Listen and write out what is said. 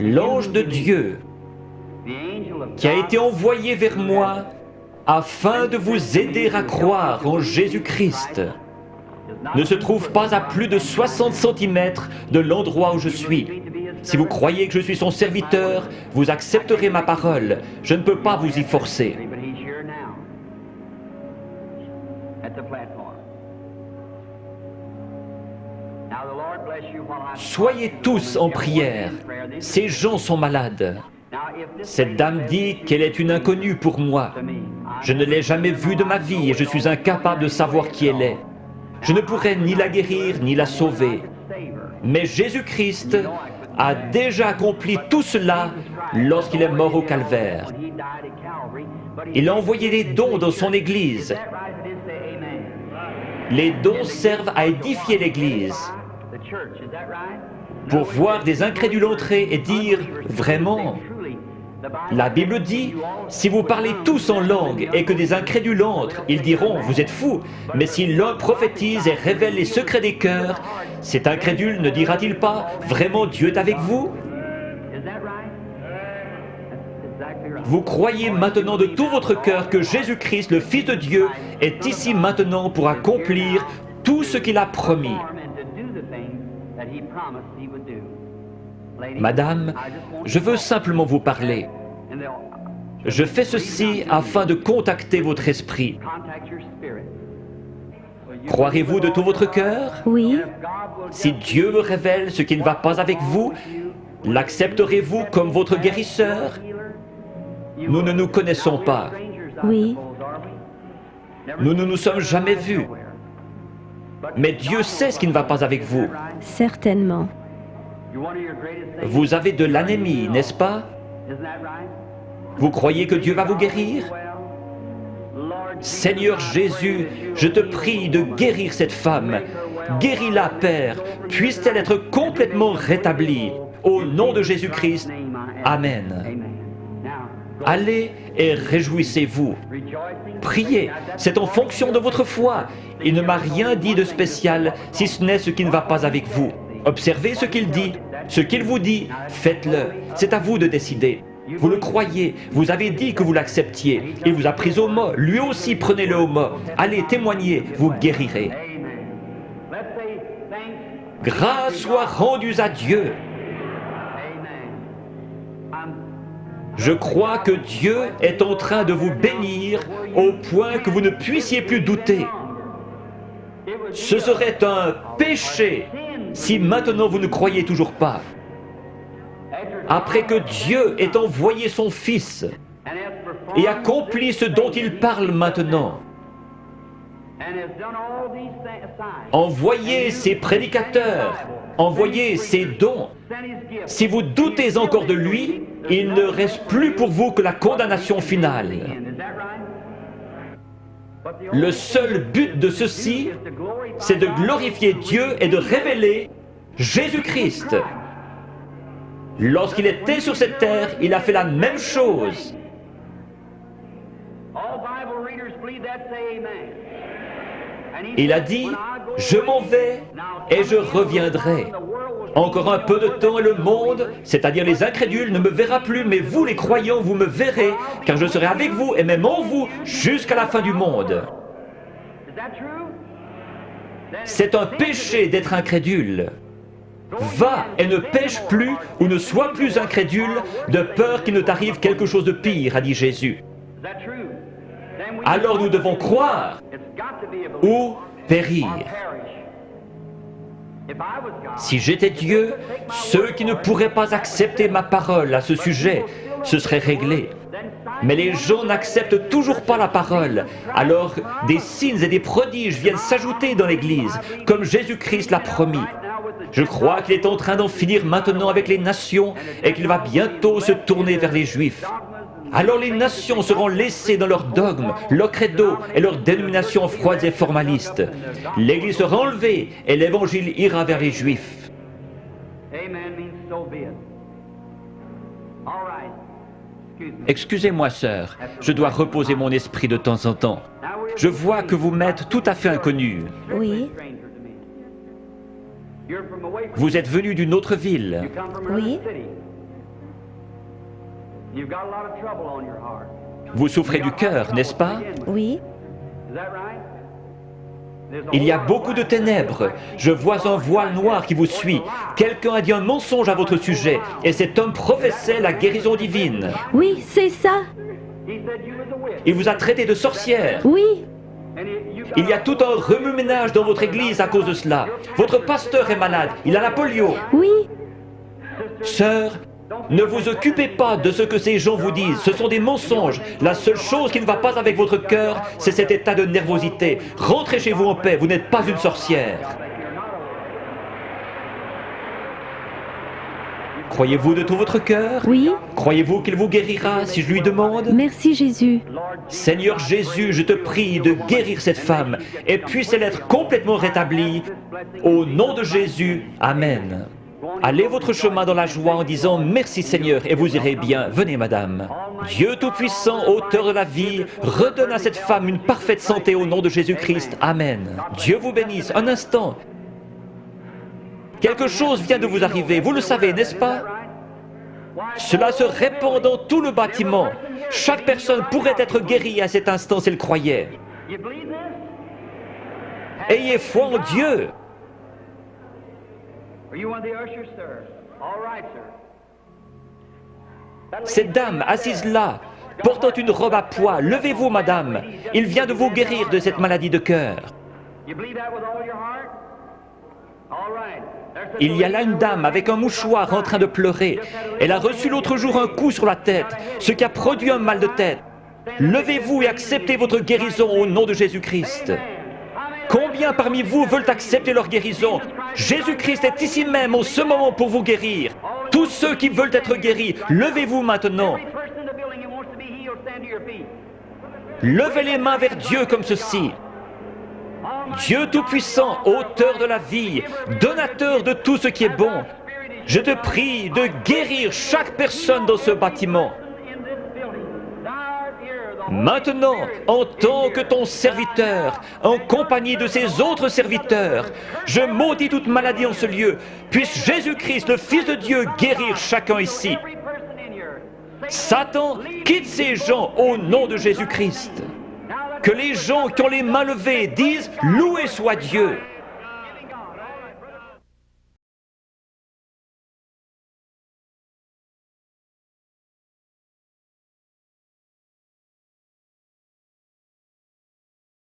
L'ange de Dieu qui a été envoyé vers moi afin de vous aider à croire en Jésus-Christ ne se trouve pas à plus de 60 cm de l'endroit où je suis. Si vous croyez que je suis son serviteur, vous accepterez ma parole. Je ne peux pas vous y forcer. Soyez tous en prière. Ces gens sont malades. Cette dame dit qu'elle est une inconnue pour moi. Je ne l'ai jamais vue de ma vie et je suis incapable de savoir qui elle est. Je ne pourrais ni la guérir ni la sauver. Mais Jésus-Christ a déjà accompli tout cela lorsqu'il est mort au calvaire. Il a envoyé des dons dans son Église. Les dons servent à édifier l'Église. Pour voir des incrédules entrer et dire « Vraiment ?» La Bible dit, si vous parlez tous en langue et que des incrédules entrent, ils diront, vous êtes fous. Mais si l'un prophétise et révèle les secrets des cœurs, cet incrédule ne dira-t-il pas, vraiment Dieu est avec vous? Vous croyez maintenant de tout votre cœur que Jésus-Christ, le Fils de Dieu, est ici maintenant pour accomplir tout ce qu'il a promis. Madame, je veux simplement vous parler. Je fais ceci afin de contacter votre esprit. Croirez-vous de tout votre cœur? Oui. Si Dieu me révèle ce qui ne va pas avec vous, l'accepterez-vous comme votre guérisseur? Nous ne nous connaissons pas. Oui. Nous ne nous sommes jamais vus. Mais Dieu sait ce qui ne va pas avec vous. Certainement. Vous avez de l'anémie, n'est-ce pas? Vous croyez que Dieu va vous guérir? Seigneur Jésus, je te prie de guérir cette femme. Guéris-la, Père. Puisse-t-elle être complètement rétablie. Au nom de Jésus-Christ. Amen. Allez et réjouissez-vous. Priez, c'est en fonction de votre foi. Il ne m'a rien dit de spécial, si ce n'est ce qui ne va pas avec vous. Observez ce qu'il dit. Ce qu'il vous dit, faites-le. C'est à vous de décider. Vous le croyez, vous avez dit que vous l'acceptiez. Il vous a pris au mot, lui aussi prenez-le au mot. Allez, témoignez, vous guérirez. Grâce soit rendue à Dieu. Je crois que Dieu est en train de vous bénir au point que vous ne puissiez plus douter. Ce serait un péché si maintenant vous ne croyez toujours pas. Après que Dieu ait envoyé son Fils et accompli ce dont il parle maintenant, envoyez ses prédicateurs, envoyez ses dons. Si vous doutez encore de lui, il ne reste plus pour vous que la condamnation finale. Le seul but de ceci, c'est de glorifier Dieu et de révéler Jésus-Christ. Lorsqu'il était sur cette terre, il a fait la même chose. Il a dit, je m'en vais et je reviendrai. Encore un peu de temps et le monde, c'est-à-dire les incrédules, ne me verra plus, mais vous les croyants, vous me verrez, car je serai avec vous et même en vous jusqu'à la fin du monde. C'est un péché d'être incrédule. Va et ne pêche plus ou ne sois plus incrédule, de peur qu'il ne t'arrive quelque chose de pire, a dit Jésus. Alors nous devons croire ou périr. Si j'étais Dieu, ceux qui ne pourraient pas accepter ma parole à ce sujet, ce serait réglé. Mais les gens n'acceptent toujours pas la parole. Alors des signes et des prodiges viennent s'ajouter dans l'Église, comme Jésus-Christ l'a promis. Je crois qu'il est en train d'en finir maintenant avec les nations et qu'il va bientôt se tourner vers les Juifs. Alors les nations seront laissées dans leurs dogmes, leurs credos et leurs dénominations froides et formalistes. L'Église sera enlevée et l'Évangile ira vers les Juifs. Excusez-moi, sœur, je dois reposer mon esprit de temps en temps. Je vois que vous m'êtes tout à fait inconnu. Oui. Vous êtes venu d'une autre ville. Oui. Vous souffrez du cœur, n'est-ce pas? Oui. Il y a beaucoup de ténèbres. Je vois un voile noir qui vous suit. Quelqu'un a dit un mensonge à votre sujet, et cet homme professait la guérison divine. Oui, c'est ça. Il vous a traité de sorcière. Oui. Il y a tout un remue-ménage dans votre église à cause de cela. Votre pasteur est malade, il a la polio. Oui. Sœur, ne vous occupez pas de ce que ces gens vous disent, ce sont des mensonges. La seule chose qui ne va pas avec votre cœur, c'est cet état de nervosité. Rentrez chez vous en paix, vous n'êtes pas une sorcière. Croyez-vous de tout votre cœur? Oui. Croyez-vous qu'il vous guérira si je lui demande? Merci Jésus. Seigneur Jésus, je te prie de guérir cette femme et puisse-elle être complètement rétablie. Au nom de Jésus, Amen. Allez votre chemin dans la joie en disant « Merci Seigneur » et vous irez bien. Venez madame. Dieu Tout-Puissant, auteur de la vie, redonne à cette femme une parfaite santé au nom de Jésus-Christ. Amen. Dieu vous bénisse. Un instant. Quelque chose vient de vous arriver, vous le savez, n'est-ce pas? Cela se répand dans tout le bâtiment. Chaque personne pourrait être guérie à cet instant s'il croyait. Ayez foi en Dieu. Cette dame assise là, portant une robe à pois, levez-vous madame, il vient de vous guérir de cette maladie de cœur. Il y a là une dame avec un mouchoir en train de pleurer. Elle a reçu l'autre jour un coup sur la tête, ce qui a produit un mal de tête. Levez-vous et acceptez votre guérison au nom de Jésus-Christ. Combien parmi vous veulent accepter leur guérison? Jésus-Christ est ici même en ce moment pour vous guérir. Tous ceux qui veulent être guéris, levez-vous maintenant. Levez les mains vers Dieu comme ceci. Dieu Tout-Puissant, auteur de la vie, donateur de tout ce qui est bon, je te prie de guérir chaque personne dans ce bâtiment. Maintenant, en tant que ton serviteur, en compagnie de ces autres serviteurs, je maudis toute maladie en ce lieu. Puisse Jésus-Christ, le Fils de Dieu, guérir chacun ici. Satan, quitte ces gens au nom de Jésus-Christ. Que les gens qui ont les mains levées disent « Loué soit Dieu ».